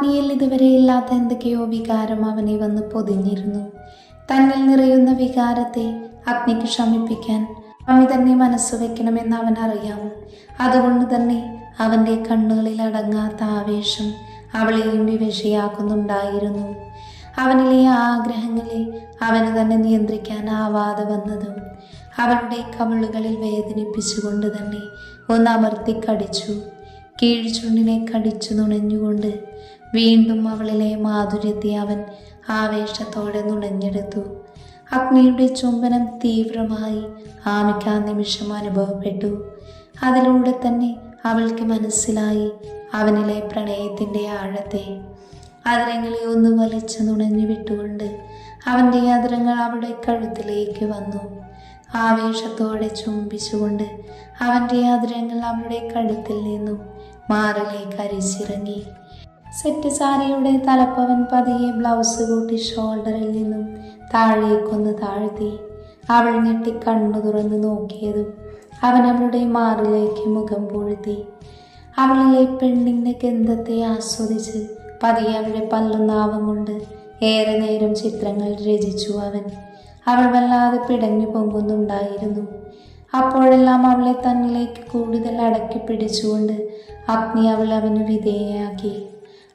അഗ്നിയിൽ ഇതുവരെ ഇല്ലാത്ത എന്തൊക്കെയോ വികാരം അവനെ വന്ന് പൊതിഞ്ഞിരുന്നു. തന്നിൽ നിറയുന്ന വികാരത്തെ അഗ്നിക്ക് ശമിപ്പിക്കാൻ അവൻ തന്നെ മനസ്സ് വെക്കണമെന്ന് അവൻ അറിയാം. അതുകൊണ്ട് തന്നെ അവൻ്റെ കണ്ണുകളിൽ അടങ്ങാത്ത ആവേശം അവളെയും വിവശയാക്കുന്നുണ്ടായിരുന്നു. അവനിലെ ആഗ്രഹങ്ങളെ അവന് തന്നെ നിയന്ത്രിക്കാനാവാതെ വന്നതും അവളുടെ കവിളുകളിൽ വേദനിപ്പിച്ചുകൊണ്ട് തന്നെ ഒന്ന് അമർത്തി കടിച്ചു. കീഴ്ചുണ്ടിനെ കടിച്ചു നുണഞ്ഞുകൊണ്ട് വീണ്ടും അവളിലെ മാധുര്യത്തെ അവൻ ആവേശത്തോടെ നുണഞ്ഞെടുത്തു. അഗ്നിയുടെ ചുംബനം തീവ്രമായി ആമിക്ക് ആ നിമിഷം അനുഭവപ്പെട്ടു. അതിലൂടെ തന്നെ അവൾക്ക് മനസ്സിലായി അവനിലെ പ്രണയത്തിൻ്റെ ആഴത്തെ. അതിരങ്ങളെ ഒന്ന് വലിച്ചു നുണഞ്ഞു വിട്ടുകൊണ്ട് അവൻ്റെ അതിരങ്ങൾ അവളുടെ കഴുത്തിലേക്ക് വന്നു. ആവേശത്തോടെ ചുംബിച്ചുകൊണ്ട് അവൻ്റെ അതിരങ്ങൾ അവളുടെ കഴുത്തിൽ നിന്നും മാറിലേക്ക് അരിച്ചിറങ്ങി. സെറ്റ് സാരിയുടെ തലപ്പവൻ പതിയെ ബ്ലൗസ് കൂട്ടി ഷോൾഡറിൽ നിന്നും താഴേക്കൊന്ന് താഴ്ത്തി. അവൾ ഞെട്ടി കണ്ണു തുറന്ന് നോക്കിയതും അവൻ അവളുടെ മാറിലേക്ക് മുഖം പൂഴ്ത്തി. അവളിലെ പെണ്ണിൻ്റെ ഗന്ധത്തെ ആസ്വദിച്ച് പതിയെ അവളുടെ പല്ലും നാവും കൊണ്ട് ഏറെ നേരം ചിത്രങ്ങൾ രചിച്ചു അവൻ. അവൾ വല്ലാതെ പിടഞ്ഞു പൊങ്ങുന്നുണ്ടായിരുന്നു. അപ്പോഴെല്ലാം അവളെ തന്നിലേക്ക് കൂടുതൽ അടക്കി പിടിച്ചുകൊണ്ട് അഗ്നി അവന് വിധേയയാക്കി.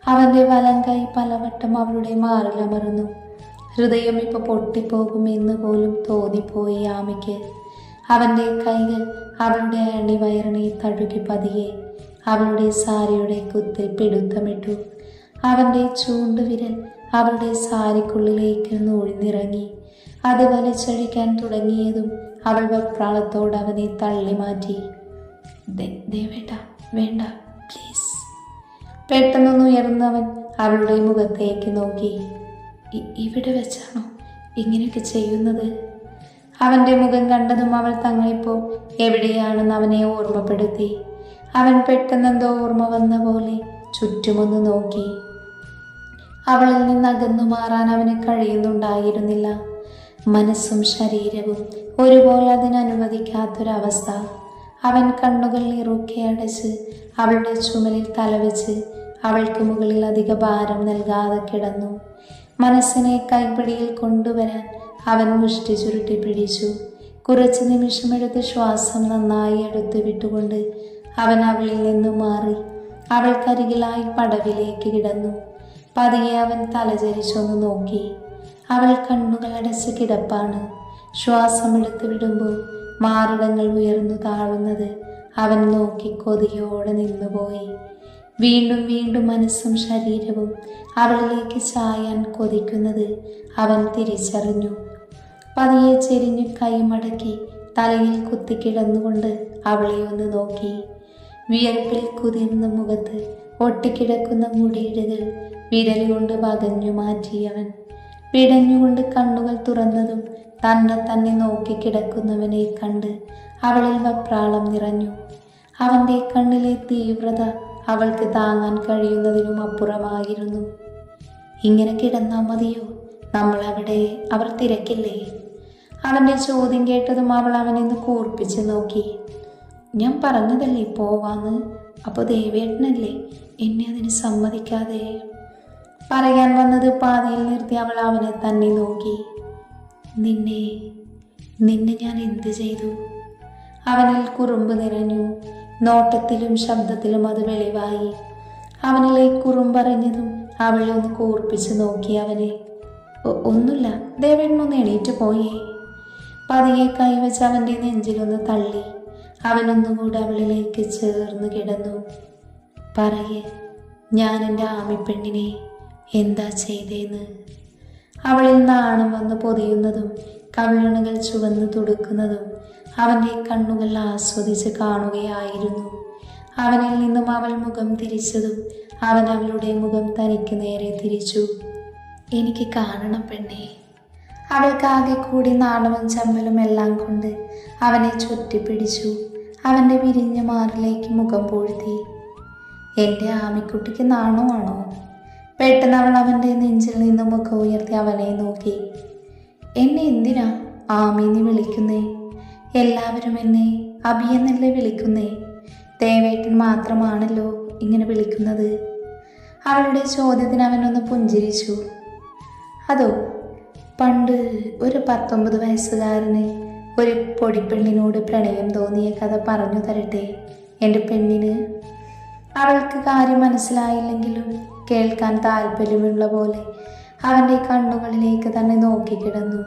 അവൻ്റെ വലം കൈ പലവട്ടം അവളുടെ മാറിലമർന്നു. ഹൃദയം ഇപ്പോൾ പൊട്ടിപ്പോകുമെന്ന് പോലും തോന്നിപ്പോയി ആമിക്ക്. അവൻ്റെ കൈകൾ അവളുടെ അണിവയറിനെ തഴുകി പതിയെ അവളുടെ സാരിയുടെ കുത്തിൽ പിടുത്തമിട്ടു. അവൻ്റെ ചൂണ്ടുവിരൽ അവളുടെ സാരിക്കുള്ളിലേക്ക് നൂഴ്ന്നിറങ്ങി. അത് വലിച്ചഴിക്കാൻ തുടങ്ങിയതും അവൾ വെപ്രാളത്തോട് അവനെ തള്ളി മാറ്റി. ദേവേട്ട, വേണ്ട പ്ലീസ്. പെട്ടെന്നൊന്ന് ഉയർന്നവൻ അവളുടെ മുഖത്തേക്ക് നോക്കി. ഇവിടെ വെച്ചാണോ ഇങ്ങനെയൊക്കെ ചെയ്യുന്നത്? അവൻ്റെ മുഖം കണ്ടതും അവൾ തങ്ങളിപ്പോൾ എവിടെയാണെന്ന് അവനെ ഓർമ്മപ്പെടുത്തി. അവൻ പെട്ടെന്നെന്തോ ഓർമ്മ വന്ന പോലെ ചുറ്റുമൊന്ന് നോക്കി. അവളിൽ നിന്ന് അകന്നു മാറാൻ അവന് കഴിയുന്നുണ്ടായിരുന്നില്ല. മനസ്സും ശരീരവും ഒരുപോലെ അതിനനുവദിക്കാത്തൊരവസ്ഥ. അവൻ കണ്ണുകൾ ഇറുക്കെ അടച്ച് അവളുടെ ചുമലിൽ തലവെച്ച് അവൾക്ക് മുകളിൽ അധിക ഭാരം നൽകാതെ കിടന്നു. മനസ്സിനെ കൈപ്പിടിയിൽ കൊണ്ടുവരാൻ അവൻ മുഷ്ടി ചുരുട്ടി പിടിച്ചു. കുറച്ച് നിമിഷമെടുത്ത് ശ്വാസം നന്നായി എടുത്തു വിട്ടുകൊണ്ട് അവൻ അവളിൽ നിന്നു മാറി അവൾക്കരികിലായി പടവിലേക്ക് കിടന്നു. പതിയെ അവൻ തലചരിച്ചൊന്ന് നോക്കി. അവൾ കണ്ണുകൾ അടച്ച് കിടപ്പാണ്. ശ്വാസമെടുത്ത് വിടുമ്പോൾ മാറിടങ്ങൾ ഉയർന്നു താഴുന്നത് അവൻ നോക്കി കൊതിയോടെ നിന്നുപോയി. വീണ്ടും വീണ്ടും മനസ്സും ശരീരവും അവളിലേക്ക് ചായാൻ കൊതിക്കുന്നത് അവൻ തിരിച്ചറിഞ്ഞു. പതിയെ ചെരിഞ്ഞു കൈമടക്കി തലയിൽ കുത്തിക്കിടന്നുകൊണ്ട് അവളെ ഒന്ന് നോക്കി. വിയർപ്പിൽ കുതിർന്ന മുഖത്ത് ഒട്ടിക്കിടക്കുന്ന മുടിയിഴകൾ വിരലുകൊണ്ട് വകഞ്ഞു മാറ്റിയവൻ പിടഞ്ഞുകൊണ്ട് കണ്ണുകൾ തുറന്നതും തന്നെ നോക്കിക്കിടക്കുന്നവനെ കണ്ട് അവളിൽ വെപ്രാളം നിറഞ്ഞു. അവൻ്റെ കണ്ണിലെ തീവ്രത അവൾക്ക് താങ്ങാൻ കഴിയുന്നതിനും അപ്പുറമായിരുന്നു. ഇങ്ങനെ കിടന്നാൽ മതിയോ? അവർ തിരക്കില്ലേ? അവൻ്റെ ചോദ്യം കേട്ടതും അവൾ അവനെന്ന് കൂർപ്പിച്ച് നോക്കി. ഞാൻ പറഞ്ഞതല്ലേ പോവാന്ന്. അപ്പോൾ ദേവേട്ടനല്ലേ എന്നെ അതിന് സമ്മതിക്കാതെ? പറയാൻ വന്നത് പാതിയിൽ നിർത്തി അവൾ അവനെ തന്നെ നോക്കി. നിന്നെ ഞാൻ എന്ത് ചെയ്തു? അവനിൽ കുറുമ്പ് നിറഞ്ഞു. നോട്ടത്തിലും ശബ്ദത്തിലും അത് വെളിവായി. അവനിലെ കുറുമ്പറിഞ്ഞതും അവളെ ഒന്ന് കൂർപ്പിച്ച് നോക്കി അവനെ. ഒന്നുമില്ല, ദേവേട്ടനൊന്ന് എണീറ്റ് പോയേ. പതിയെ കൈവച്ച് അവൻ്റെ നെഞ്ചിലൊന്ന് തള്ളി അവനൊന്നുകൂടെ അവളിലേക്ക് ചേർന്ന് കിടന്നു. പറയേ, ഞാൻ എൻ്റെ ആമിപ്പെണ്ണിനെ എന്താ ചെയ്തേന്ന്? അവളിൽ നാണം വന്ന് പൊതിയുന്നതും കവിളണുകൾ ചുവന്ന് തുടുക്കുന്നതും അവൻ്റെ കണ്ണുകൾ ആസ്വദിച്ച് കാണുകയായിരുന്നു. അവനിൽ നിന്നും അവൾ മുഖം തിരിച്ചതും അവൻ അവളുടെ മുഖം തനിക്ക് നേരെ തിരിച്ചു. എനിക്ക് കാണണം പെണ്ണേ. അവൾക്കാകെ കൂടി നാണവും ചമ്മലും എല്ലാം കൊണ്ട് അവനെ ചുറ്റിപ്പിടിച്ചു. അവൻ്റെ വിരിഞ്ഞ മാറിലേക്ക് മുഖം പൂഴ്ത്തി. എൻ്റെ ആമിക്കുട്ടിക്ക് നാണമാണോ? പെട്ടെന്ന് അവൾ അവൻ്റെ നെഞ്ചിൽ നിന്ന് മുഖം ഉയർത്തി അവനെ നോക്കി. എന്നെ എന്തിനാ ആമീന്ന് വിളിക്കുന്നേ? എല്ലാവരും എന്നെ അഭിയെന്നല്ലേ വിളിക്കുന്നേ? ദേവേട്ടൻ മാത്രമാണല്ലോ ഇങ്ങനെ വിളിക്കുന്നത്. അവളുടെ ചോദ്യത്തിന് അവനൊന്ന് പുഞ്ചിരിച്ചു. അതോ, പണ്ട് ഒരു 19 വയസ്സുകാരന് ഒരു പൊടിപ്പെണ്ണിനോട് പ്രണയം തോന്നിയ കഥ പറഞ്ഞു തരട്ടെ എൻ്റെ പെണ്ണിന്. അവൾക്ക് കാര്യം മനസ്സിലായില്ലെങ്കിലും കേൾക്കാൻ താല്പര്യമുള്ള പോലെ അവൻ്റെ കണ്ണുകളിലേക്ക് തന്നെ നോക്കിക്കിടന്നു.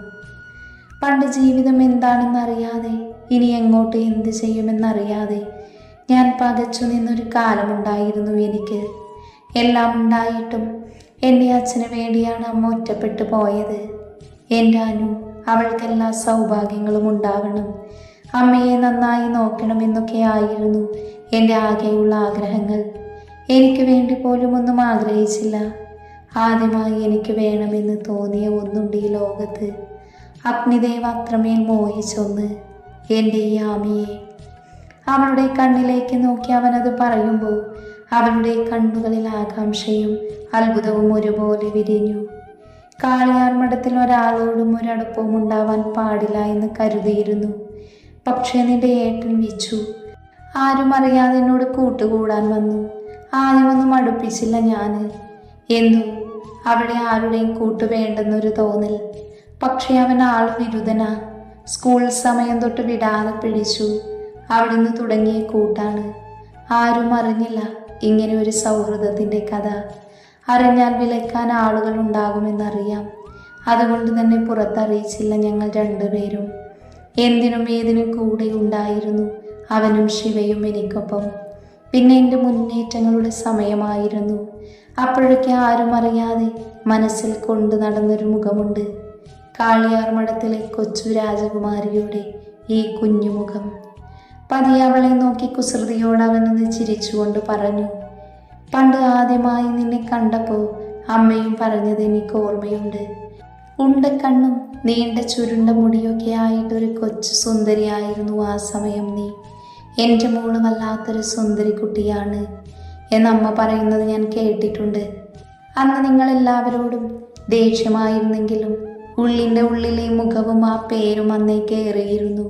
പണ്ട് ജീവിതം എന്താണെന്നറിയാതെ, ഇനി എങ്ങോട്ട് എന്ത് ചെയ്യുമെന്നറിയാതെ ഞാൻ പകച്ചു നിന്നൊരു കാലമുണ്ടായിരുന്നു എനിക്ക്. എല്ലാം ഉണ്ടായിട്ടും എൻ്റെ അച്ഛന് വേണ്ടിയാണ് അമ്മ ഒറ്റപ്പെട്ടു പോയത്. എൻ്റെ അനു, അവൾക്കെല്ലാ സൗഭാഗ്യങ്ങളും ഉണ്ടാവണം, അമ്മയെ നന്നായി നോക്കണമെന്നൊക്കെ ആയിരുന്നു എൻ്റെ ആകെയുള്ള ആഗ്രഹങ്ങൾ. എനിക്ക് വേണ്ടി പോലും ഒന്നും ആഗ്രഹിച്ചില്ല. ആദ്യമായി എനിക്ക് വേണമെന്ന് തോന്നിയ ഒന്നുണ്ട് ഈ ലോകത്ത്. അഗ്നിദേവ് അത്രമേൽ മോഹിച്ചൊന്ന്, എൻ്റെ ഈ ആമിയെ. അവളുടെ കണ്ണിലേക്ക് നോക്കി അവനത് പറയുമ്പോൾ അവളുടെ കണ്ണുകളിൽ ആകാംക്ഷയും അത്ഭുതവും ഒരുപോലെ വിരിഞ്ഞു. കാളിയാർ മഠത്തിൽ ഒരാളോടും ഒരടുപ്പവും ഉണ്ടാവാൻ പാടില്ല എന്ന് കരുതിയിരുന്നു. പക്ഷേ നിന്റെ ഏട്ടൻ വിച്ചു ആരും അറിയാതെ എന്നോട് കൂട്ടുകൂടാൻ വന്നു. ആദ്യമൊന്നും അടുപ്പിച്ചില്ല ഞാൻ. എന്നും അവിടെ ആരുടെയും കൂട്ടു വേണ്ടെന്നൊരു തോന്നൽ. പക്ഷേ അവൻ ആൾ വിരുദ്ധനാ. സ്കൂൾ സമയം തൊട്ട് വിടാതെ പിടിച്ചു. അവിടുന്ന് തുടങ്ങിയ കൂട്ടാണ്. ആരും അറിഞ്ഞില്ല ഇങ്ങനെ ഒരു സൗഹൃദത്തിൻ്റെ കഥ. അറിഞ്ഞാൽ വിലക്കാൻ ആളുകൾ ഉണ്ടാകുമെന്നറിയാം. അതുകൊണ്ട് തന്നെ പുറത്തറിയിച്ചില്ല ഞങ്ങൾ രണ്ടുപേരും. എന്തിനും ഏതിനും കൂടെ ഉണ്ടായിരുന്നു അവനും ശിവയും എനിക്കൊപ്പം. പിന്നെ എൻ്റെ മുന്നേറ്റങ്ങളുടെ സമയമായിരുന്നു. അപ്പോഴൊക്കെ ആരും അറിയാതെ മനസ്സിൽ കൊണ്ടു നടന്നൊരു മുഖമുണ്ട്. കാളിയാർ മഠത്തിലെ കൊച്ചു രാജകുമാരിയുടെ ഈ കുഞ്ഞുമുഖം. പതിയെ അവളെ നോക്കി കുസൃതിയോട് അവനൊന്ന് ചിരിച്ചുകൊണ്ട് പറഞ്ഞു, പണ്ട് ആദ്യമായി നിന്നെ കണ്ടപ്പോൾ അമ്മയും പറഞ്ഞത് എനിക്ക് ഓർമ്മയുണ്ട്. ഉണ്ടക്കണ്ണും നീണ്ട ചുരുണ്ട മുടിയൊക്കെ ആയിട്ടൊരു കൊച്ചു സുന്ദരിയായിരുന്നു ആ സമയം നീ. എൻ്റെ മോള് വല്ലാത്തൊരു സുന്ദരി കുട്ടിയാണ് എന്നമ്മ പറയുന്നത് ഞാൻ കേട്ടിട്ടുണ്ട്. അന്ന് നിങ്ങളെല്ലാവരോടും ദേഷ്യമായിരുന്നെങ്കിലും ഉള്ളിൻ്റെ ഉള്ളിലെ മുഖവും ആ പേരും അന്നേ കയറിയിരുന്നു.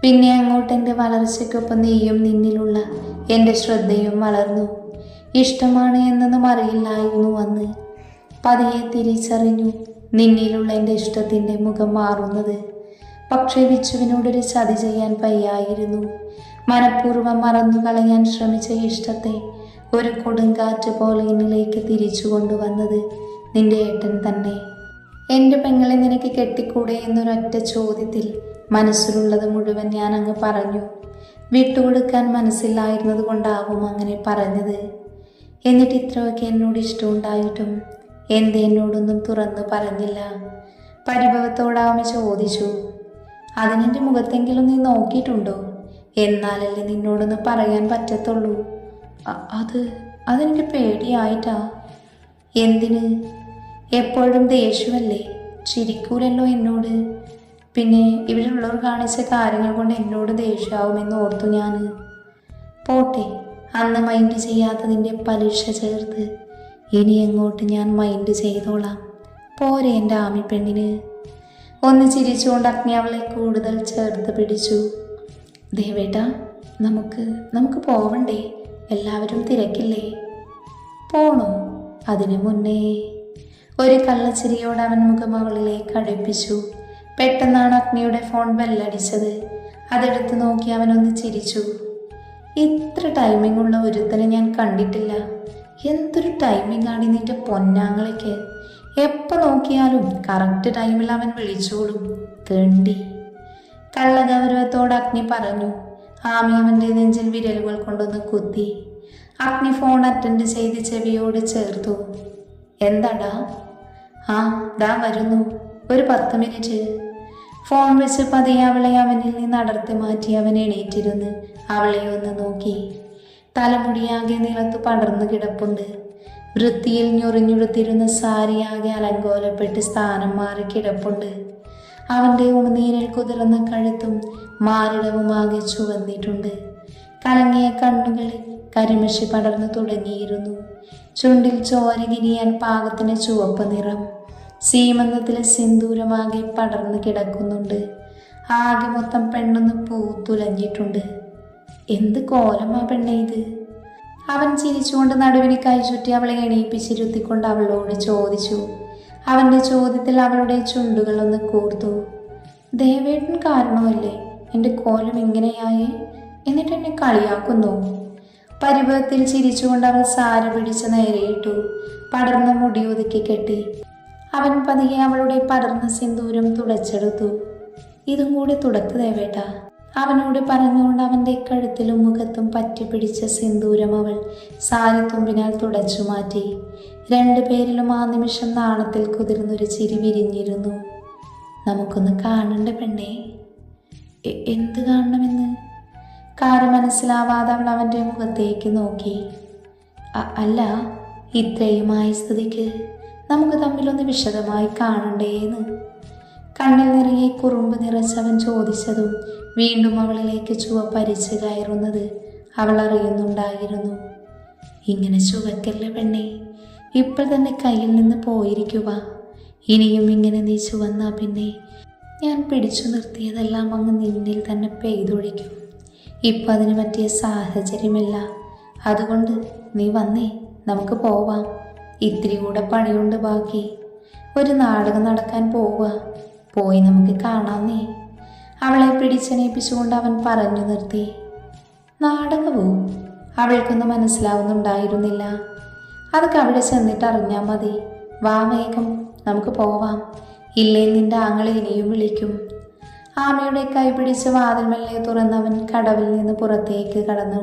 പിന്നെ അങ്ങോട്ട് എൻ്റെ വളർച്ചയ്ക്കൊപ്പം നീയും നിന്നിലുള്ള എൻ്റെ ശ്രദ്ധയും വളർന്നു. ഇഷ്ടമാണ് എന്നൊന്നും അറിയില്ലായിരുന്നു അന്ന്. പതിയെ തിരിച്ചറിഞ്ഞു നിന്നിലുള്ള എൻ്റെ ഇഷ്ടത്തിൻ്റെ മുഖം മാറുന്നത്. പക്ഷേ വിച്ചുവിനോടൊരു ചതി ചെയ്യാൻ വയ്യായിരുന്നു. മനഃപൂർവ്വം മറന്നു കളയാൻ ശ്രമിച്ച ഇഷ്ടത്തെ ഒരു കൊടുങ്കാറ്റ് പോലെ എന്നിലേക്ക് തിരിച്ചു കൊണ്ടുവന്നത് നിന്റെ ഏട്ടൻ തന്നെ. എൻ്റെ പെങ്ങളെ നിനക്ക് കെട്ടിക്കൂടെ എന്നൊരൊറ്റ ചോദ്യത്തിൽ മനസ്സിലുള്ളത് മുഴുവൻ ഞാൻ അങ്ങ് പറഞ്ഞു. വിട്ടുകൊടുക്കാൻ മനസ്സില്ലായിരുന്നത് കൊണ്ടാവും അങ്ങനെ പറഞ്ഞത്. എന്നിട്ട് ഇത്രയൊക്കെ എന്നോട് ഇഷ്ടമുണ്ടായിട്ടും എന്തേ എന്നോടൊന്നും തുറന്നു പറഞ്ഞില്ല? പരിഭവത്തോടാവുമ ചോദിച്ചു. അതിനെൻ്റെ മുഖത്തെങ്കിലും നീ നോക്കിയിട്ടുണ്ടോ? എന്നാലല്ലേ നിന്നോടൊന്ന് പറയാൻ പറ്റത്തുള്ളൂ. അതെനിക്ക് പേടിയായിട്ടാ. എന്തിന്? എപ്പോഴും ദേഷ്യമല്ലേ, ചിരിക്കൂലല്ലോ എന്നോട്. പിന്നെ ഇവിടെയുള്ളവർ കാണിച്ച കാര്യങ്ങൾ കൊണ്ട് എന്നോട് ദേഷ്യമാവുമെന്ന് ഓർത്തു ഞാൻ. പോട്ടെ, അന്ന് മൈൻഡ് ചെയ്യാത്തതിൻ്റെ പലിശ ചേർത്ത് ഇനി എങ്ങോട്ട് ഞാൻ മൈൻഡ് ചെയ്തോളാം. പോരെ എൻ്റെ ആമി പെണ്ണിന്? ഒന്ന് ചിരിച്ചുകൊണ്ട് അഗ്നി അവളെ കൂടുതൽ ചേർത്ത് പിടിച്ചു. ദേവേട്ടാ, നമുക്ക് പോവണ്ടേ? എല്ലാവരും തിരക്കില്ലേ? പോണോ? അതിനു മുന്നേ ഒരു കള്ളച്ചിരിയോട് അവൻ മുഖം അവളിലേക്ക് അടുപ്പിച്ചു. പെട്ടെന്നാണ് അഗ്നിയുടെ ഫോൺ ബെല്ലടിച്ചത്. അതെടുത്ത് നോക്കി അവനൊന്ന് ചിരിച്ചു. ഇത്ര ടൈമിംഗ് ഉള്ള ഒരുത്തനെ ഞാൻ കണ്ടിട്ടില്ല. എന്തൊരു ടൈമിംഗ് ആണ് നിന്റെ പൊന്നാങ്ങളേക്ക്. എപ്പോൾ നോക്കിയാലും കറക്റ്റ് ടൈമിൽ അവൻ വിളിച്ചോളും. തെണ്ടി. കള്ളഗൗരവത്തോട് അഗ്നി പറഞ്ഞു. ആമി അവൻ്റെ നെഞ്ചിൽ വിരലുകൾ കൊണ്ടൊന്ന് കുത്തി. അഗ്നി ഫോൺ അറ്റൻഡ് ചെയ്ത് ചെവിയോട് ചേർത്തു. എന്താടാ? ആ, ദാ വരുന്നു, ഒരു 10 മിനിറ്റ്. ഫോൺ വെച്ച് പതിയെ അവളെ അവനിൽ നിന്ന് അടർത്തി മാറ്റി അവൻ എണീറ്റിരുന്ന് അവളെ ഒന്ന് നോക്കി. തലമുടിയാകെ നിലത്ത് പടർന്നു കിടപ്പുണ്ട്. വൃത്തിയിൽ ഞൊറിഞ്ഞുടുത്തിരുന്ന സാരിയാകെ അലങ്കോലപ്പെട്ട് സ്ഥാനം മാറി കിടപ്പുണ്ട്. അവൻ്റെ ഉമിനീരിൽ കുതിർന്ന കഴുത്തും മാറിടവുമാകെ ചുവന്നിട്ടുണ്ട്. കലങ്ങിയ കണ്ണുകളിൽ കരിമഷി പടർന്നു തുടങ്ങിയിരുന്നു. ചുണ്ടിൽ ചോര കിനിയാൻ പാകത്തിന് ചുവപ്പ് നിറം. സീമന്തത്തിലെ സിന്ദൂരമാകെ പടർന്നു കിടക്കുന്നുണ്ട്. ആകെ മൊത്തം പെണ്ണൊന്ന് പൂത്തുലഞ്ഞിട്ടുണ്ട്. എന്ത് കോലമാ പെണ്ണെ ഇത്? അവൻ ചിരിച്ചുകൊണ്ട് നടുവിന് കൈ ചുറ്റി അവളെ എണീപ്പിച്ചിരുത്തിക്കൊണ്ട് അവളോട് ചോദിച്ചു. അവൻ്റെ ചോദ്യത്തിൽ അവളുടെ ചുണ്ടുകൾ ഒന്ന് കൂർത്തു. ദേവേട്ടൻ കാരണമല്ലേ എൻ്റെ കോലം ഇങ്ങനെയായേ? എന്നിട്ട് എന്നെ കളിയാക്കുന്നു. പരിഭവത്തിൽ ചിരിച്ചുകൊണ്ട് അവൾ സാരി പിടിച്ച് നേരെയിട്ടു. പടർന്ന മുടി ഒതുക്കി കെട്ടി. അവൻ പതിയെ അവളുടെ പടർന്ന സിന്ദൂരം തുടച്ചെടുത്തു. ഇതും കൂടി തുടക്ക് ദേവേട്ട, അവനോട് പറഞ്ഞുകൊണ്ട് അവൻ്റെ കഴുത്തിലും മുഖത്തും പറ്റിപ്പിടിച്ച സിന്ദൂരം അവൾ സാരിത്തുമ്പിനാൽ തുടച്ചു മാറ്റി. രണ്ടുപേരിലും ആ നിമിഷം നാണത്തിൽ കുതിർന്നൊരു ചിരി വിരിഞ്ഞിരുന്നു. നമുക്കൊന്ന് കാണണ്ടേ പെണ്ണേ? എന്ത് കാണണമെന്ന്? കാര്യം മനസ്സിലാവാതെ അവൾ അവൻ്റെ മുഖത്തേക്ക് നോക്കി. അല്ല, ഇത്രയുമായ സ്ഥിതിക്ക് നമുക്ക് തമ്മിലൊന്ന് വിശദമായി കാണണ്ടേന്ന്. കണ്ണിൽ നിറയെ കുറുമ്പ് നിറച്ചവൻ ചോദിച്ചതും വീണ്ടും അവളിലേക്ക് ചുവപ്പരിച്ച് കയറുന്നത് അവൾ അറിയുന്നുണ്ടായിരുന്നു. ഇങ്ങനെ ചുവക്കല്ലേ പെണ്ണേ, ഇപ്പോൾ തന്നെ കയ്യിൽ നിന്ന് പോയിരിക്കുക. ഇനിയും ഇങ്ങനെ നീ ചുവന്നാ പിന്നെ ഞാൻ പിടിച്ചു നിർത്തിയതെല്ലാം അങ്ങ് നിന്നിൽ തന്നെ പെയ്തൊഴിക്കും. ഇപ്പം അതിന് പറ്റിയ സാഹചര്യമില്ല. അതുകൊണ്ട് നീ വന്നേ, നമുക്ക് പോവാം. ഇത്തിരി കൂടെ പണിയുണ്ട് ബാക്കി. ഒരു നാടകം നടക്കാൻ പോവുക, പോയി നമുക്ക് കാണാന്നേ. അവളെ പിടിച്ചെണീപ്പിച്ചുകൊണ്ട് അവൻ പറഞ്ഞു നിർത്തി. നാടകവും അവൾക്കൊന്നും മനസ്സിലാവുന്നുണ്ടായിരുന്നില്ല. അതൊക്കെ അവിടെ ചെന്നിട്ട് അറിഞ്ഞാൽ മതി. വാ വേഗം, നമുക്ക് പോവാം. ഇല്ലേ നിന്റെ ആങ്ങളെ ഇനിയും വിളിക്കും. ആമയുടെ കൈ പിടിച്ച് വാതിൽ മെല്ലെ തുറന്നവൻ കടവിൽ നിന്ന് പുറത്തേക്ക് കടന്നു.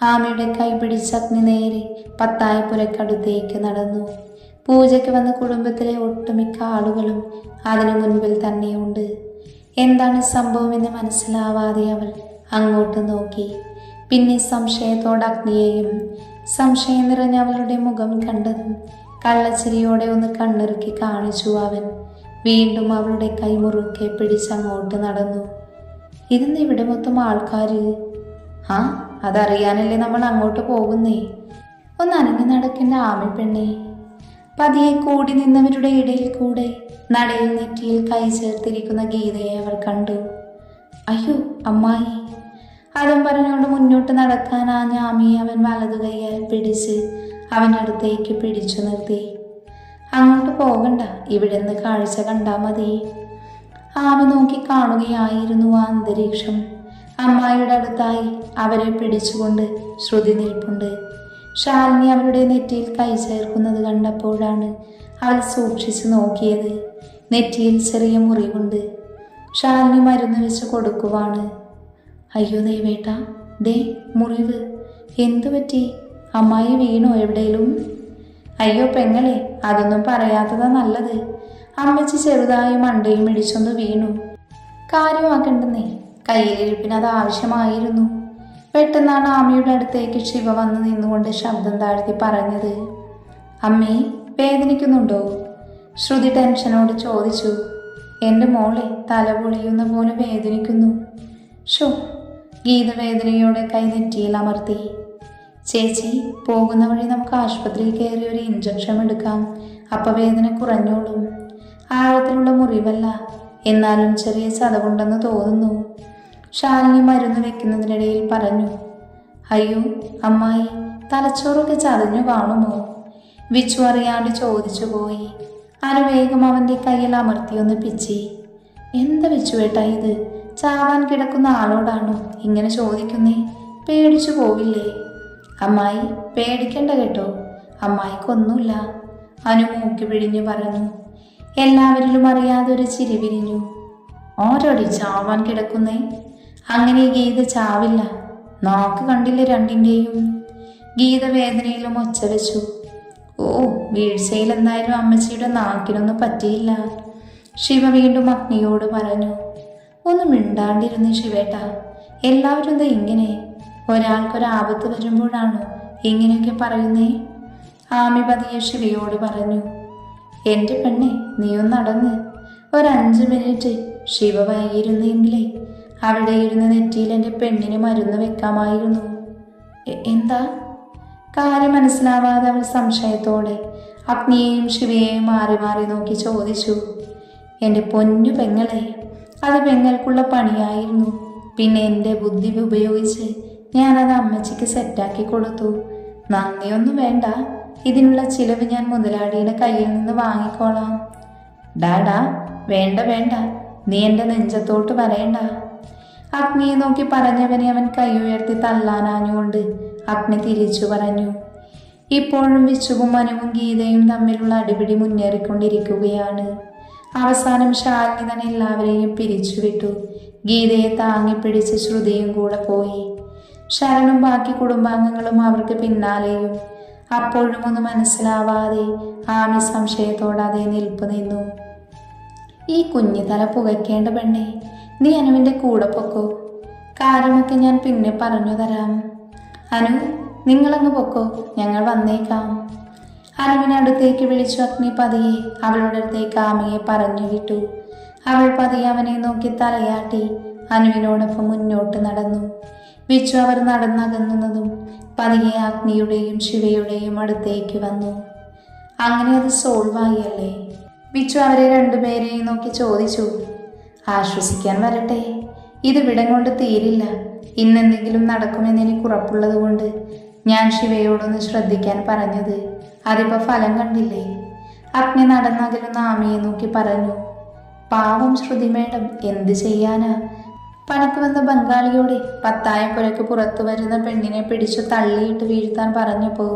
ആമയുടെ കൈ പിടിച്ച് അഗ്നി നേരെ പത്തായപ്പുരക്കടുത്തേക്ക് നടന്നു. പൂജയ്ക്ക് വന്ന കുടുംബത്തിലെ ഒട്ടുമിക്ക ആളുകളും അതിനു മുൻപിൽ തന്നെയുണ്ട്. എന്താണ് സംഭവമെന്ന് മനസ്സിലാവാതെ അവൾ അങ്ങോട്ട് നോക്കി. പിന്നെ സംശയത്തോടെ അഗ്നിയെയും, സംശയം നിറഞ്ഞ അവളുടെ മുഖം കണ്ടതും കള്ളച്ചിരിയോടെ ഒന്ന് കണ്ണിറുക്കി കാണിച്ചു അവൻ. വീണ്ടും അവളുടെ കൈ മുറുക്കെ പിടിച്ചങ്ങോട്ട് നടന്നു. ഇതെന്ന് ഇവിടെ മൊത്തം ആൾക്കാർ? ആ, അതറിയാനല്ലേ നമ്മൾ അങ്ങോട്ട് പോകുന്നേ. ഒന്ന് അനങ്ങി നടക്കേണ്ട ആമി പെണ്ണേ. പതിയെ കൂടി നിന്നവരുടെ ഇടയിൽ കൂടെ നടയിൽ നെറ്റിയിൽ കൈ ചേർത്തിരിക്കുന്ന ഗീതയെ അവർ കണ്ടു. അയ്യോ അമ്മായി! അതും പറഞ്ഞുകൊണ്ട് മുന്നോട്ട് നടക്കാൻ ആ ആമിയെ അവൻ വലതു കൈയാൽ പിടിച്ച് അവനടുത്തേക്ക് പിടിച്ചു നിർത്തി. അങ്ങോട്ട് പോകണ്ട, ഇവിടെ നിന്ന് കാഴ്ച കണ്ടാ മതി. ആമി നോക്കി കാണുകയായിരുന്നു ആ അന്തരീക്ഷം. അമ്മായിയുടെ അടുത്തായി അവരെ പിടിച്ചുകൊണ്ട് ശ്രുതി നിൽപ്പുണ്ട്. ശാലിനി അവരുടെ നെറ്റിയിൽ കൈ ചേർക്കുന്നത് കണ്ടപ്പോഴാണ് അവൾ സൂക്ഷിച്ചു നോക്കിയത്. നെറ്റിയിൽ ചെറിയ മുറിവുണ്ട്. ശാലിനി മരുന്ന് വെച്ച് കൊടുക്കുവാണ്. അയ്യോ ദേവേട്ട, ദേ മുറിവ്. എന്തു പറ്റി? അമ്മായി വീണോ എവിടെയും? അയ്യോ പെങ്ങളെ, അതൊന്നും പറയാത്തതാ നല്ലത്. അമ്മച്ചി ചെറുതായി മണ്ടയും ഇടിച്ചൊന്ന് വീണു. കാര്യമാക്കണ്ടെന്നേ, കയ്യിലിരിപ്പിന് അത് ആവശ്യമായിരുന്നു. പെട്ടെന്നാണ് ആമയുടെ അടുത്തേക്ക് ശിവ വന്ന് നിന്നുകൊണ്ട് ശബ്ദം താഴ്ത്തി പറഞ്ഞത്. അമ്മേ, വേദനിക്കുന്നുണ്ടോ? ശ്രുതി ടെൻഷനോട് ചോദിച്ചു. എൻ്റെ മോളെ തല പൊളിയുന്ന പോലെ വേദനിക്കുന്നു. ഷോ! ഗീത വേദനയോടെ കൈ നെറ്റിയിൽ അമർത്തി. ചേച്ചി, പോകുന്ന വഴി നമുക്ക് ആശുപത്രിയിൽ കയറി ഒരു ഇഞ്ചക്ഷൻ എടുക്കാം. അപ്പം വേദന കുറഞ്ഞോളും. ആഴത്തിലുള്ള മുറിവല്ല, എന്നാലും ചെറിയ ചതവുണ്ടെന്ന് തോന്നുന്നു. ശാലിനി മരുന്ന് വെക്കുന്നതിനിടയിൽ പറഞ്ഞു. അയ്യോ അമ്മായി, തലച്ചോറൊക്കെ ചതഞ്ഞു കാണുമോ? വിച്ചു അറിയാണ്ട് ചോദിച്ചു പോയി. അനുവേഗം അവൻ്റെ കയ്യിൽ അമർത്തിയൊന്ന് പിച്ചി. എന്താ വിച്ചുവേട്ടാ ഇത്? ചാവാൻ കിടക്കുന്ന ആളോടാണോ ഇങ്ങനെ ചോദിക്കുന്നേ? പേടിച്ചു പോവില്ലേ? അമ്മായി പേടിക്കണ്ട കേട്ടോ, അമ്മായിക്കൊന്നുമില്ല. അനു മൂക്കി പിഴിഞ്ഞു പറഞ്ഞു. എല്ലാവരിലും അറിയാതെ ഒരു ചിരി വിരിഞ്ഞു. ഓരോടി ചാവാൻ കിടക്കുന്നേ? അങ്ങനെ ഗീത ചാവില്ല. നാക്ക് കണ്ടില്ലേ രണ്ടിൻ്റെയും? ഗീത വേദനയിലും ഒച്ച വെച്ചു. ഓ, വീഴ്ചയിൽ എന്തായാലും അമ്മച്ചിയുടെ നാക്കിനൊന്നും പറ്റിയില്ല. ശിവ വീണ്ടും അഗ്നിയോട് പറഞ്ഞു. ഒന്ന് മിണ്ടാണ്ടിരുന്നേ ശിവേട്ട. എല്ലാവരും എന്താ ഇങ്ങനെ? ഒരാൾക്കൊരാപത്ത് വരുമ്പോഴാണോ ഇങ്ങനെയൊക്കെ പറയുന്നേ? ആമി പതിയെ ശിവയോട് പറഞ്ഞു. എൻ്റെ പെണ്ണെ, നീയൊന്നടങ്ങ്. 5 മിനിറ്റ് ശിവ വൈകിയിരുന്നെങ്കിലേ അവിടെ ഇരുന്ന് നെറ്റിയിൽ എൻ്റെ പെണ്ണിന് മരുന്ന് വെക്കാമായിരുന്നു. എന്താ? കാര്യം മനസ്സിലാവാതെ അവൾ സംശയത്തോടെ അഗ്നിയെയും ശിവയെയും മാറി മാറി നോക്കി ചോദിച്ചു. എൻ്റെ പൊന്നു പെങ്ങളെ, അത് പെങ്ങൾക്കുള്ള പണിയായിരുന്നു. പിന്നെ എൻ്റെ ബുദ്ധി ഉപയോഗിച്ച് ഞാനത് അമ്മച്ചിക്ക് സെറ്റാക്കി കൊടുത്തു. നന്ദിയൊന്നും വേണ്ട, ഇതിനുള്ള ചിലവ് ഞാൻ മുതലാളിയുടെ കയ്യിൽ നിന്ന് വാങ്ങിക്കോളാം. ഡാഡാ, വേണ്ട വേണ്ട, നീ എൻ്റെ നെഞ്ചത്തോട്ട് വരേണ്ട. അഗ്നിയെ നോക്കി പറഞ്ഞവനെ അവൻ കൈ ഉയർത്തി തള്ളാനാഞ്ഞുകൊണ്ട് അഗ്നി തിരിച്ചു പറഞ്ഞു. ഇപ്പോഴും വിച്ചുവും മനുവും ഗീതയും തമ്മിലുള്ള അടിപിടി മുന്നേറിക്കൊണ്ടിരിക്കുകയാണ്. അവസാനം ശാലിനി തന്നെ എല്ലാവരെയും പിരിച്ചുവിട്ടു. ഗീതയെ താങ്ങിപ്പിടിച്ച് ശ്രുതിയും കൂടെ പോയി. ശരണും ബാക്കി കുടുംബാംഗങ്ങളും അവർക്ക് പിന്നാലെയും. അപ്പോഴും ഒന്നും മനസ്സിലാവാതെ ആമി സംശയത്തോടെ അതേ നിൽപ്പ് നിന്നു. ഈ കുഞ്ഞു തല പുകയ്ക്കേണ്ട പെണ്ണെ, നീ അനുവിൻ്റെ കൂടെ പൊക്കോ. കാര്യമൊക്കെ ഞാൻ പിന്നെ പറഞ്ഞു തരാം. അനു, നിങ്ങളങ്ങ് പൊക്കോ, ഞങ്ങൾ വന്നേക്കാം. അനുവിനടുത്തേക്ക് വിളിച്ചു അഗ്നി പതിയെ അവളുടെ അടുത്തേക്ക് ആമിയെ പറഞ്ഞു വിട്ടു. അവൾ പതിയെ അവനെ നോക്കി തലയാട്ടി അനുവിനോടൊപ്പം മുന്നോട്ട് നടന്നു. വിച്ചു അവർ നടന്നകന്നുന്നതും പതിയെ അഗ്നിയുടെയും ശിവയുടെയും അടുത്തേക്ക് വന്നു. അങ്ങനെ അത് സോൾവായി അല്ലേ? വിച്ചു അവരെ രണ്ടുപേരെയും നോക്കി ചോദിച്ചു. ആശ്വസിക്കാൻ വരട്ടെ, ഇതിവിടം കൊണ്ട് തീരില്ല. ഇന്നെന്തെങ്കിലും നടക്കുമെന്ന് എനിക്ക് ഉറപ്പുള്ളത് കൊണ്ട് ഞാൻ ശിവയോടൊന്ന് ശ്രദ്ധിക്കാൻ പറഞ്ഞത്. അതിപ്പോ ഫലം കണ്ടില്ലേ? അഗ്നി നടന്നകലുന്ന ആമിയെ നോക്കി പറഞ്ഞു. പാവം ശ്രുതി മേഡം, എന്ത് ചെയ്യാനാ? പണിക്ക് വന്ന ബംഗാളിയോടെ പത്തായപ്പുരക്ക് പുറത്തു വരുന്ന പെണ്ണിനെ പിടിച്ചു തള്ളിയിട്ട് വീഴ്ത്താൻ പറഞ്ഞപ്പോ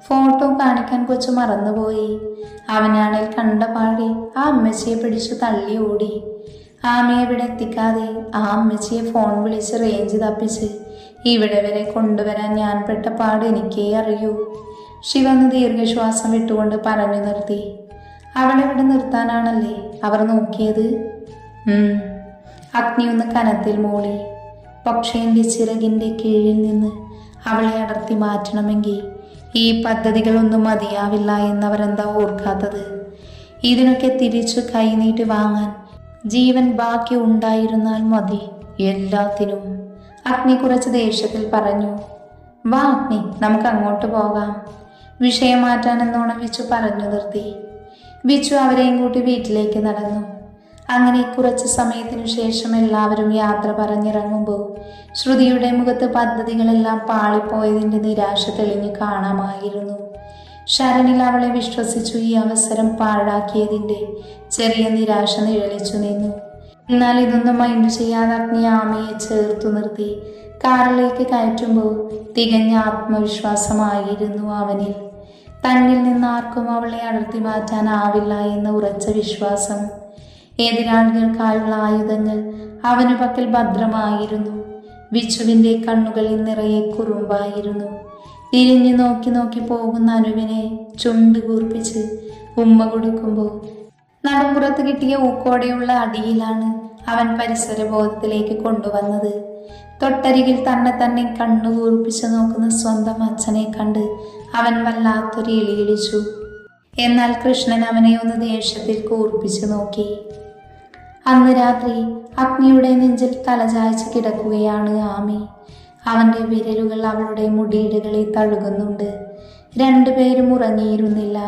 ഫോട്ടോ കാണിക്കാൻ കൊച്ചു മറന്നുപോയി. അവനാണെങ്കിൽ കണ്ട പാടി ആ അമ്മച്ചിയെ പിടിച്ചു തള്ളി ഓടി. ആമയെ ഇവിടെ എത്തിക്കാതെ ആ അമ്മച്ചിയെ ഫോൺ വിളിച്ച് റേഞ്ച് തപ്പിച്ച് ഇവിടെ വരെ കൊണ്ടുവരാൻ ഞാൻ പെട്ട പാട് എനിക്കേ അറിയൂ. ശിവന്ന് ദീർഘശ്വാസം വിട്ടുകൊണ്ട് പറഞ്ഞു നിർത്തി. അവളെവിടെ നിർത്താനാണല്ലേ അവർ നോക്കിയത്? അഗ്നി ഒന്ന് കനത്തിൽ മൂളി. പക്ഷേ എൻ്റെ ചിറകിൻ്റെ കീഴിൽ നിന്ന് അവളെ അടർത്തി മാറ്റണമെങ്കിൽ ഈ പദ്ധതികളൊന്നും മതിയാവില്ല എന്നവരെന്താ ഓർക്കാത്തത്? ഇതിനൊക്കെ തിരിച്ചു കൈനീട്ടി വാങ്ങാൻ ജീവൻ ബാക്കി ഉണ്ടായിരുന്നാൽ മതി എല്ലാത്തിനും. അഗ്നി കുറച്ച് ദേഷ്യത്തിൽ പറഞ്ഞു. വാ അഗ്നി, നമുക്ക് അങ്ങോട്ട് പോകാം. വിഷയം മാറ്റാനെന്നോണം വിച്ചു പറഞ്ഞു നിർത്തി. വിച്ചു അവരെയും കൂട്ടി വീട്ടിലേക്ക് നടന്നു. അങ്ങനെ കുറച്ച് സമയത്തിനു ശേഷം എല്ലാവരും യാത്ര പറഞ്ഞിറങ്ങുമ്പോൾ ശ്രുതിയുടെ മുഖത്ത് പദ്ധതികളെല്ലാം പാളിപ്പോയതിൻ്റെ നിരാശ തെളിഞ്ഞു കാണാമായിരുന്നു. ശരണിൽ അവളെ വിശ്വസിച്ചു ഈ അവസരം പാഴാക്കിയതിൻ്റെ ചെറിയ നിരാശ നിഴലിച്ചു നിന്നു. എന്നാൽ ഇതൊന്നും മൈൻഡ് ചെയ്യാതെ അഗ്നി ആമയെ ചേർത്തു നിർത്തി കാറിലേക്ക് കയറ്റുമ്പോൾ തികഞ്ഞ ആത്മവിശ്വാസമായിരുന്നു അവനിൽ. തന്നിൽ നിന്ന് ആർക്കും അവളെ അടർത്തി മാറ്റാനാവില്ല എന്ന ഉറച്ച വിശ്വാസം. എതിരാളികൾക്കായുള്ള ആയുധങ്ങൾ അവനു പക്കൽ ഭദ്രമായിരുന്നു. വിച്ചുവിൻ്റെ കണ്ണുകളിൽ നിറയെ കുറുമ്പായിരുന്നു. തിരിഞ്ഞു നോക്കി നോക്കി പോകുന്ന അനുവിനെ ചുണ്ട് കൂർപ്പിച്ച് ഉമ്മ കൊടുക്കുമ്പോൾ നടുമ്പുറത്ത് കിട്ടിയ ഊക്കോടെയുള്ള അടിയിലാണ് അവൻ പരിസരബോധത്തിലേക്ക് കൊണ്ടുവന്നത്. തൊട്ടരികിൽ തന്നെ കണ്ണു കൂർപ്പിച്ച് നോക്കുന്ന സ്വന്തം അച്ഛനെ കണ്ട് അവൻ വല്ലാത്തൊരു ഇളിയിളിച്ചു. എന്നാൽ കൃഷ്ണൻ അവനെ ഒന്ന് ദേഷ്യത്തിൽ കൂർപ്പിച്ചു നോക്കി. അന്ന് രാത്രി അഗ്നിയുടെ നെഞ്ചിൽ തലചായ്ച്ച് കിടക്കുകയാണ് ആമി. അവൻ്റെ വിരലുകൾ അവളുടെ മുടിയിടകളിൽ തഴുകുന്നുണ്ട്. രണ്ടുപേരും ഉറങ്ങിയിരുന്നില്ല.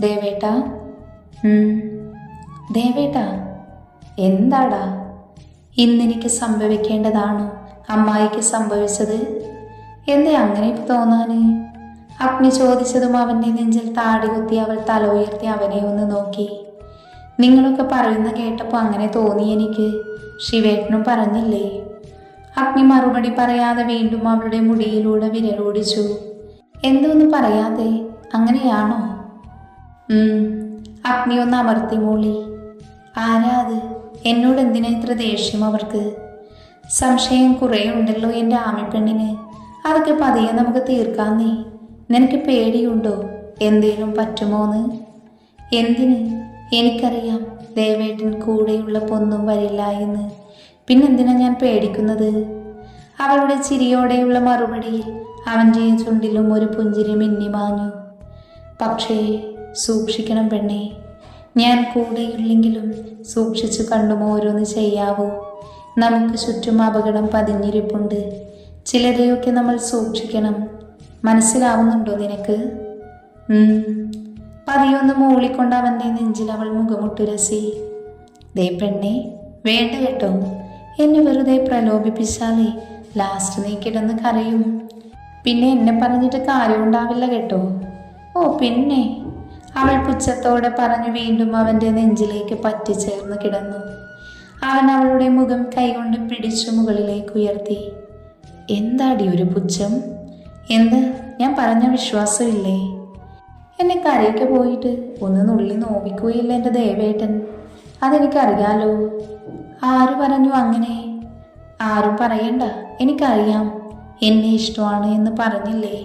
ദേവേട്ടാ, ദേവേട്ടാ, എന്താടാ? ഇന്നെനിക്ക് സംഭവിക്കേണ്ടതാണോ അമ്മായിക്ക് സംഭവിച്ചത്? എന്തേ അങ്ങനെ തോന്നാന്? അഗ്നി ചോദിച്ചതും അവൻ്റെ നെഞ്ചിൽ താടി കുത്തി അവൾ തല ഉയർത്തി അവനെ ഒന്ന് നോക്കി. നിങ്ങളൊക്കെ പറയുന്ന കേട്ടപ്പോൾ അങ്ങനെ തോന്നി എനിക്ക്. ശിവേട്ടനും പറഞ്ഞില്ലേ? അഗ്നി മറുപടി പറയാതെ വീണ്ടും അവളുടെ മുടിയിലൂടെ വിരലോടിച്ചു. എന്തോന്നും പറയാതെ, അങ്ങനെയാണോ? അഗ്നി ഒന്ന് അമർത്തി മൂളി. ആരാ അത്? എന്നോട് എന്തിനാ ഇത്ര ദേഷ്യം അവർക്ക്? സംശയം കുറേ ഉണ്ടല്ലോ എൻ്റെ ആമിപ്പെണ്ണിന്. അതൊക്കെ പതിയെ നമുക്ക് തീർക്കാന്നേ. നിനക്ക് പേടിയുണ്ടോ എന്തേലും പറ്റുമോന്ന്? എന്തിന്? എനിക്കറിയാം ദേവേട്ടൻ കൂടെയുള്ളപ്പൊന്നും വരില്ല എന്ന്. പിന്നെന്തിനാ ഞാൻ പേടിക്കുന്നത്? അവളുടെ ചിരിയോടെയുള്ള മറുപടിയിൽ അവൻ്റെ ചുണ്ടിലും ഒരു പുഞ്ചിരി മിന്നിമാഞ്ഞു. പക്ഷേ സൂക്ഷിക്കണം പെണ്ണേ, ഞാൻ കൂടെയില്ലെങ്കിലും സൂക്ഷിച്ചു കണ്ടും ഓരോന്ന് ചെയ്യാവൂ. നമുക്ക് ചുറ്റും അപകടം പതിഞ്ഞിരിപ്പുണ്ട്. ചിലരെയൊക്കെ നമ്മൾ സൂക്ഷിക്കണം. മനസ്സിലാവുന്നുണ്ടോ നിനക്ക്? പതിയൊന്ന് മൂളിക്കൊണ്ട് അവൻ്റെ നെഞ്ചിൽ അവൾ മുഖമുട്ടുരസി. ദേ പെണ്ണേ, വേണ്ട കേട്ടോ. എന്നെ വെറുതെ പ്രലോഭിപ്പിച്ചാലേ ലാസ്റ്റ് നീ കിടന്ന് കരയും. പിന്നെ എന്നെ പറഞ്ഞിട്ട് കാര്യമുണ്ടാവില്ല കേട്ടോ. ഓ പിന്നെ, അവൾ പുച്ഛത്തോടെ പറഞ്ഞു. വീണ്ടും അവൻ്റെ നെഞ്ചിലേക്ക് പറ്റിച്ചേർന്ന് കിടന്നു. അവൻ അവളുടെ മുഖം കൈകൊണ്ട് പിടിച്ചു മുകളിലേക്ക് ഉയർത്തി. എന്താടി ഒരു പുച്ഛം? എന്ത്? ഞാൻ പറഞ്ഞ വിശ്വാസമില്ലേ? എന്നെ കരയ്ക്ക് പോയിട്ട് ഒന്ന് നുള്ളി നോവിക്കുകയില്ല എൻ്റെ ദേവേട്ടൻ. അതെനിക്കറിയാലോ. ആര് പറഞ്ഞു അങ്ങനെ? ആരും പറയണ്ട, എനിക്കറിയാം. എന്നെ ഇഷ്ടമാണ് എന്ന് പറഞ്ഞില്ലേ?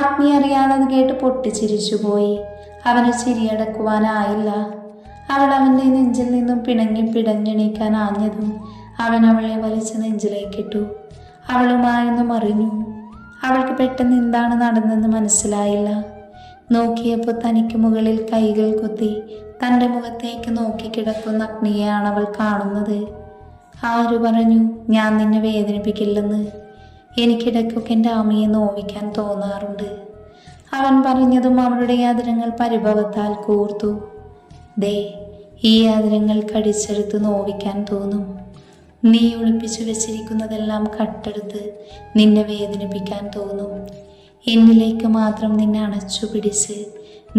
അഗ്നി അറിയാതെ അത് കേട്ട് പൊട്ടിച്ചിരിച്ചുപോയി. അവന് ചിരിയടക്കുവാനായില്ല. അവൾ അവൻ്റെ നെഞ്ചിൽ നിന്നും പിണങ്ങി പിടഞ്ഞെണീക്കാൻ ആഞ്ഞതും അവൻ അവളെ വലിച്ച് നെഞ്ചിലേക്കിട്ടു. അവളുമായൊന്ന് മറിഞ്ഞു. അവൾക്ക് പെട്ടെന്ന് എന്താണ് നടന്നെന്ന് മനസ്സിലായില്ല. നോക്കിയപ്പോൾ തനിക്ക് മുകളിൽ കൈകൾ കുത്തി തൻ്റെ മുഖത്തേക്ക് നോക്കിക്കിടക്കുന്ന അഗ്നിയെയാണ് അവൾ കാണുന്നത്. ആര് പറഞ്ഞു ഞാൻ നിന്നെ വേദനിപ്പിക്കില്ലെന്ന്? എനിക്കിടയ്ക്കൊക്കെ എൻ്റെ അമ്മയെ നോവിക്കാൻ തോന്നാറുണ്ട്. അവൻ പറഞ്ഞതും അവളുടെ ആദരങ്ങൾ പരിഭവത്താൽ കൂർത്തു. ദേ, ഈ ആദരങ്ങൾ കടിച്ചെടുത്ത് നോവിക്കാൻ തോന്നും. നീ ഒളിപ്പിച്ചു വെച്ചിരിക്കുന്നതെല്ലാം കട്ടെടുത്ത് നിന്നെ വേദനിപ്പിക്കാൻ തോന്നും. എന്നിലേക്ക് മാത്രം നിന്നെ അണച്ചു പിടിച്ച്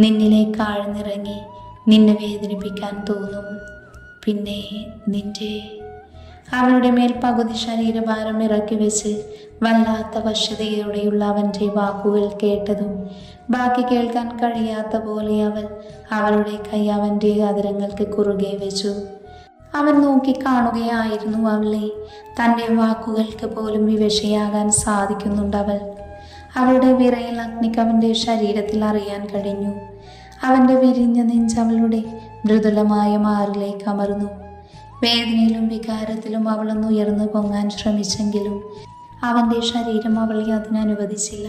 നിന്നിലേക്ക് ആഴ്ന്നിറങ്ങി നിന്നെ വേദനിപ്പിക്കാൻ തോന്നും. പിന്നെ നിന്റെ അവളുടെ മേൽ പകുതി ശരീരഭാരം ഇറക്കി വെച്ച് വല്ലാത്ത വശ്യതയോടെയുള്ള അവൻ്റെ വാക്കുകൾ കേട്ടതും ബാക്കി കേൾക്കാൻ കഴിയാത്ത പോലെ അവളുടെ കൈ അവൻ്റെ ആദരങ്ങൾക്ക് കുറുകെ വെച്ചു. അവൻ നോക്കി കാണുകയായിരുന്നു അവളെ. തൻ്റെ വാക്കുകൾക്ക് പോലും വിവശയാകാൻ സാധിക്കുന്നുണ്ടവൾ. അവളുടെ വിറയൽ അഗ്നിക്ക് അവൻ്റെ ശരീരത്തിൽ അറിയാൻ കഴിഞ്ഞു. അവൻ്റെ വിരിഞ്ഞ നെഞ്ച് അവളുടെ മൃദുലമായ മാറിലേക്ക് അമർന്നു. വേദനയിലും വികാരത്തിലും അവളൊന്ന് ഉയർന്നു പൊങ്ങാൻ ശ്രമിച്ചെങ്കിലും അവൻ്റെ ശരീരം അവളെ അതിനനുവദിച്ചില്ല.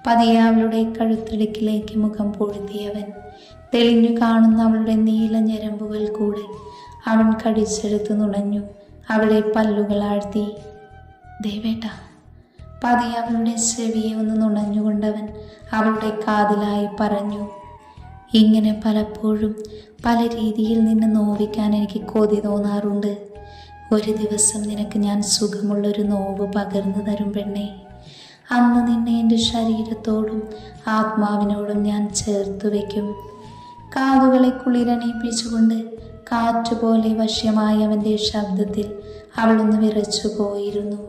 പതിയെ അവളുടെ കഴുത്തിടുക്കിലേക്ക് മുഖം പൊഴുത്തിയവൻ തെളിഞ്ഞു കാണുന്ന അവളുടെ നീല ഞരമ്പുകൾ കൂടെ അവൻ കടിച്ചെടുത്ത് നുണഞ്ഞു. അവളെ പല്ലുകളാഴ്ത്തി. ദേവേട്ട. പതിയെ അവളുടെ ചെവിയെ ഒന്ന് നുണഞ്ഞുകൊണ്ടവൻ അവളുടെ കാതിലായി പറഞ്ഞു. ഇങ്ങനെ പലപ്പോഴും പല രീതിയിൽ നിന്നെ നോവിക്കാൻ എനിക്ക് കൊതി തോന്നാറുണ്ട്. ഒരു ദിവസം നിനക്ക് ഞാൻ സുഖമുള്ളൊരു നോവ് പകർന്നു തരും പെണ്ണെ. അന്ന് നിന്നെ എൻ്റെ ശരീരത്തോടും ആത്മാവിനോടും ഞാൻ ചേർത്ത് വയ്ക്കും. കാതുകളെ കുളിരണിയിപ്പിച്ചുകൊണ്ട് കാറ്റുപോലെ വശ്യമായ അവൻ്റെ ശബ്ദത്തിൽ അവളൊന്ന് വിറച്ചു പോയിരുന്നു.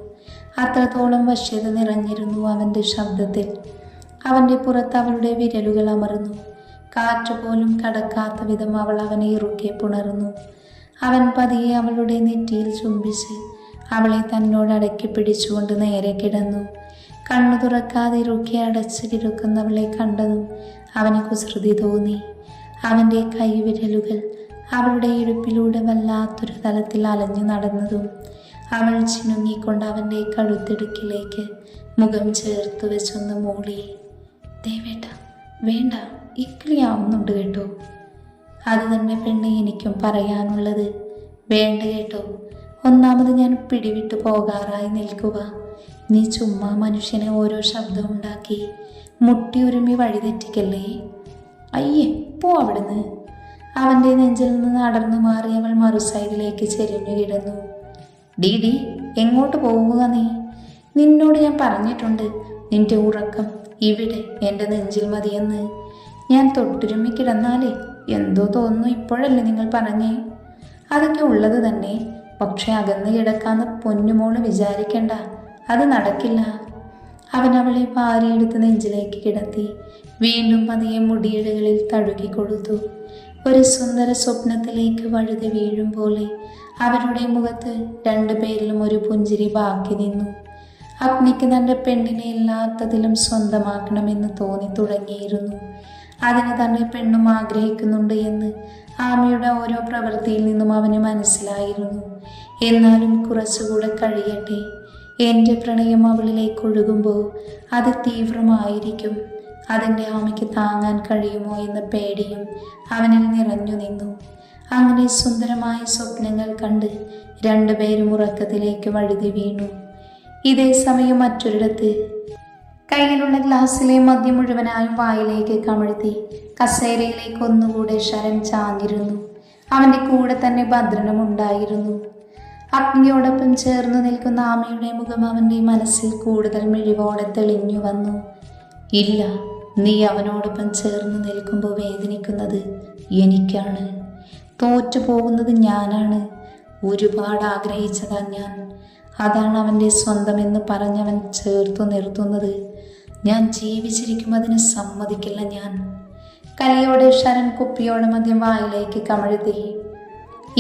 അത്രത്തോളം വശ്യത നിറഞ്ഞിരുന്നു അവൻ്റെ ശബ്ദത്തിൽ. അവൻ്റെ പുറത്ത് അവളുടെ വിരലുകൾ അമർന്നു. കാറ്റുപോലും കടക്കാത്ത വിധം അവൾ അവനെ ഇറുക്കെ പുണർന്നു. അവൻ പതിയെ അവളുടെ നെറ്റിയിൽ ചുംബിച്ച് അവളെ തന്നോട് അടക്കി പിടിച്ചുകൊണ്ട് നേരെ കിടന്നു. കണ്ണു തുറക്കാതെ ഇറുക്കെ അടച്ചു കിടക്കുന്നവളെ കണ്ടതും അവന് കുസൃതി തോന്നി. അവൻ്റെ കൈവിരലുകൾ അവളുടെ ഇടുപ്പിലൂടെ വല്ലാത്തൊരു തലത്തിൽ അലഞ്ഞു നടന്നതും അവൾ ചിനുങ്ങിക്കൊണ്ട് അവൻ്റെ കഴുത്തിടുക്കിലേക്ക് മുഖം ചേർത്ത് വെച്ചൊന്ന് മൂളി. ദേവേട്ട, വേണ്ട, ഇക്കിളിയാവുന്നുണ്ട് കേട്ടോ. അത് തന്നെ പെണ്ണെ എനിക്കും പറയാനുള്ളത്. വേണ്ട കേട്ടോ. ഒന്നാമത് ഞാൻ പിടിവിട്ട് പോകാറായി നിൽക്കുക. നീ ചുമ്മാ മനുഷ്യനെ ഓരോ ശബ്ദം ഉണ്ടാക്കി മുട്ടി ഉരുമി വഴിതെറ്റിക്കല്ലേ. അയ്യേ, പോ അവിടുന്ന്. അവൻ്റെ നെഞ്ചിൽ നിന്ന് അടർന്നു മാറി അവൾ മറു സൈഡിലേക്ക് ചെരിഞ്ഞു കിടന്നു. ഡി എങ്ങോട്ട് പോകുക നീ? നിന്നോട് ഞാൻ പറഞ്ഞിട്ടുണ്ട് നിന്റെ ഉറക്കം ഇവിടെ എൻ്റെ നെഞ്ചിൽ മതിയെന്ന്. ഞാൻ തൊട്ടുരുമ്മി കിടന്നാലേ എന്തോ തോന്നുന്നു. ഇപ്പോഴല്ലേ നിങ്ങൾ പറഞ്ഞേ? അതൊക്കെ ഉള്ളത് തന്നെ. പക്ഷെ അകന്ന് കിടക്കാന്ന് പൊന്നുമോള് വിചാരിക്കണ്ട, അത് നടക്കില്ല. അവൻ അവളെ പാരിയെടുത്ത് നെഞ്ചിലേക്ക് കിടത്തി വീണ്ടും പതിയെ മുടിയിഴകളിൽ തഴുകി കൊടുത്തു. ഒരു സുന്ദര സ്വപ്നത്തിലേക്ക് വഴുതി വീഴും പോലെ അവരുടെ മുഖത്ത് രണ്ടുപേരിലും ഒരു പുഞ്ചിരി ബാക്കി നിന്നു. അഗ്നിക്ക് തൻ്റെ പെണ്ണിനെ എല്ലാത്തതിലും സ്വന്തമാക്കണമെന്ന് തോന്നി തുടങ്ങിയിരുന്നു. അതിന് തന്നെ പെണ്ണും ആഗ്രഹിക്കുന്നുണ്ട് എന്ന് ആമയുടെ ഓരോ പ്രവൃത്തിയിൽ നിന്നും അവന് മനസ്സിലായിരുന്നു. എന്നാലും കുറച്ചുകൂടെ കഴിയട്ടെ. എൻ്റെ പ്രണയം അവളിലേക്ക് ഒഴുകുമ്പോൾ അത് തീവ്രമായിരിക്കും. അതിൻ്റെ ആമയ്ക്ക് താങ്ങാൻ കഴിയുമോ എന്ന പേടിയും അവനിൽ നിറഞ്ഞു നിന്നു. അങ്ങനെ സുന്ദരമായ സ്വപ്നങ്ങൾ കണ്ട് രണ്ടുപേരും ഉറക്കത്തിലേക്ക് വഴുതി വീണു. ഇതേ സമയം മറ്റൊരിടത്ത് കയ്യിലുള്ള ഗ്ലാസ്സിലെ മദ്യം മുഴുവനായും വായിലേക്ക് കമഴ്ത്തി കസേരയിലേക്ക് ഒന്നുകൂടെ ശരൺ ചാഞ്ഞിരുന്നു. അവൻ്റെ കൂടെ തന്നെ ഭദ്രനും ഉണ്ടായിരുന്നു. അഗ്നിയോടൊപ്പം ചേർന്ന് നിൽക്കുന്ന ആമയുടെ മുഖം അവൻ്റെ മനസ്സിൽ കൂടുതൽ മിഴിവോടെ തെളിഞ്ഞു വന്നു. ഇല്ല, നീ അവനോടൊപ്പം ചേർന്ന് നിൽക്കുമ്പോൾ വേദനിക്കുന്നത് എനിക്കാണ്. തോറ്റു പോകുന്നത് ഞാനാണ്. ഒരുപാട് ആഗ്രഹിച്ചതാ ഞാൻ. അതാണ് അവൻ്റെ സ്വന്തമെന്ന് പറഞ്ഞവൻ ചേർത്തു നിർത്തുന്നത്. ഞാൻ ജീവിച്ചിരിക്കും അതിന് സമ്മതിക്കില്ല ഞാൻ. കലിയോടെ ശരൺ കുപ്പിയോടെ മദ്യം വായിലേക്ക് കമഴ്ത്തി.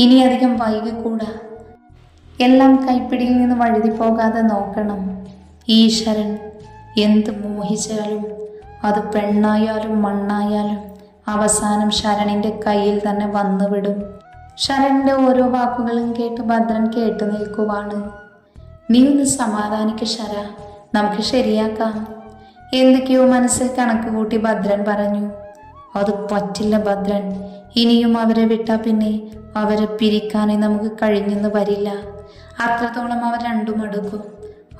ഇനി അധികം വൈകിക്കൂടാ. എല്ലാം കൈപ്പിടിയിൽ നിന്ന് വഴുതി പോകാതെ നോക്കണം. ഈ ശരൺ എന്ത് മോഹിച്ചാലും അത് പെണ്ണായാലും മണ്ണായാലും അവസാനം ശരണിൻ്റെ കയ്യിൽ തന്നെ വന്നുവിടും. ശരണിൻ്റെ ഓരോ വാക്കുകളും കേട്ട് ഭദ്രൻ കേട്ടു നിൽക്കുവാണ്. നീ ഒന്ന് സമാധാനിക്ക് ശര, നമുക്ക് ശരിയാക്കാം. എന്തൊക്കെയോ മനസ്സിൽ കണക്ക് കൂട്ടി ഭദ്രൻ പറഞ്ഞു. അത് പറ്റില്ല ഭദ്രൻ. ഇനിയും അവരെ വിട്ടാൽ പിന്നെ അവരെ പിരിക്കാനേ നമുക്ക് കഴിഞ്ഞെന്ന് വരില്ല. അത്രത്തോളം അവർ രണ്ടും അടുക്കും.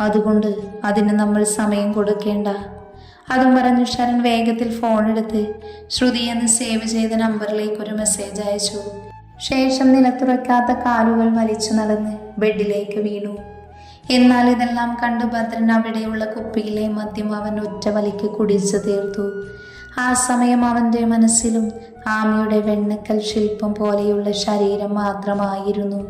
അതുകൊണ്ട് അതിന് നമ്മൾ സമയം കൊടുക്കേണ്ട. അതും പറഞ്ഞു ശരൺ വേഗത്തിൽ ഫോണെടുത്ത് ശ്രുതി എന്ന് സേവ് ചെയ്ത നമ്പറിലേക്ക് ഒരു മെസ്സേജ് അയച്ചു. ശേഷം നിലത്തുറക്കാത്ത കാലുകൾ വലിച്ചു നടന്ന് ബെഡിലേക്ക് വീണു. എന്നാൽ ഇതെല്ലാം കണ്ട് ഭദ്രൻ അവിടെയുള്ള കുപ്പിയിലെ മദ്യം അവൻ ഒറ്റ വലിക്ക് കുടിച്ചു തീർത്തു. ആ സമയം അവൻ്റെ മനസ്സിലും ആമയുടെ വെണ്ണക്കൽ ശില്പം പോലെയുള്ള ശരീരം മാത്രമായിരുന്നു.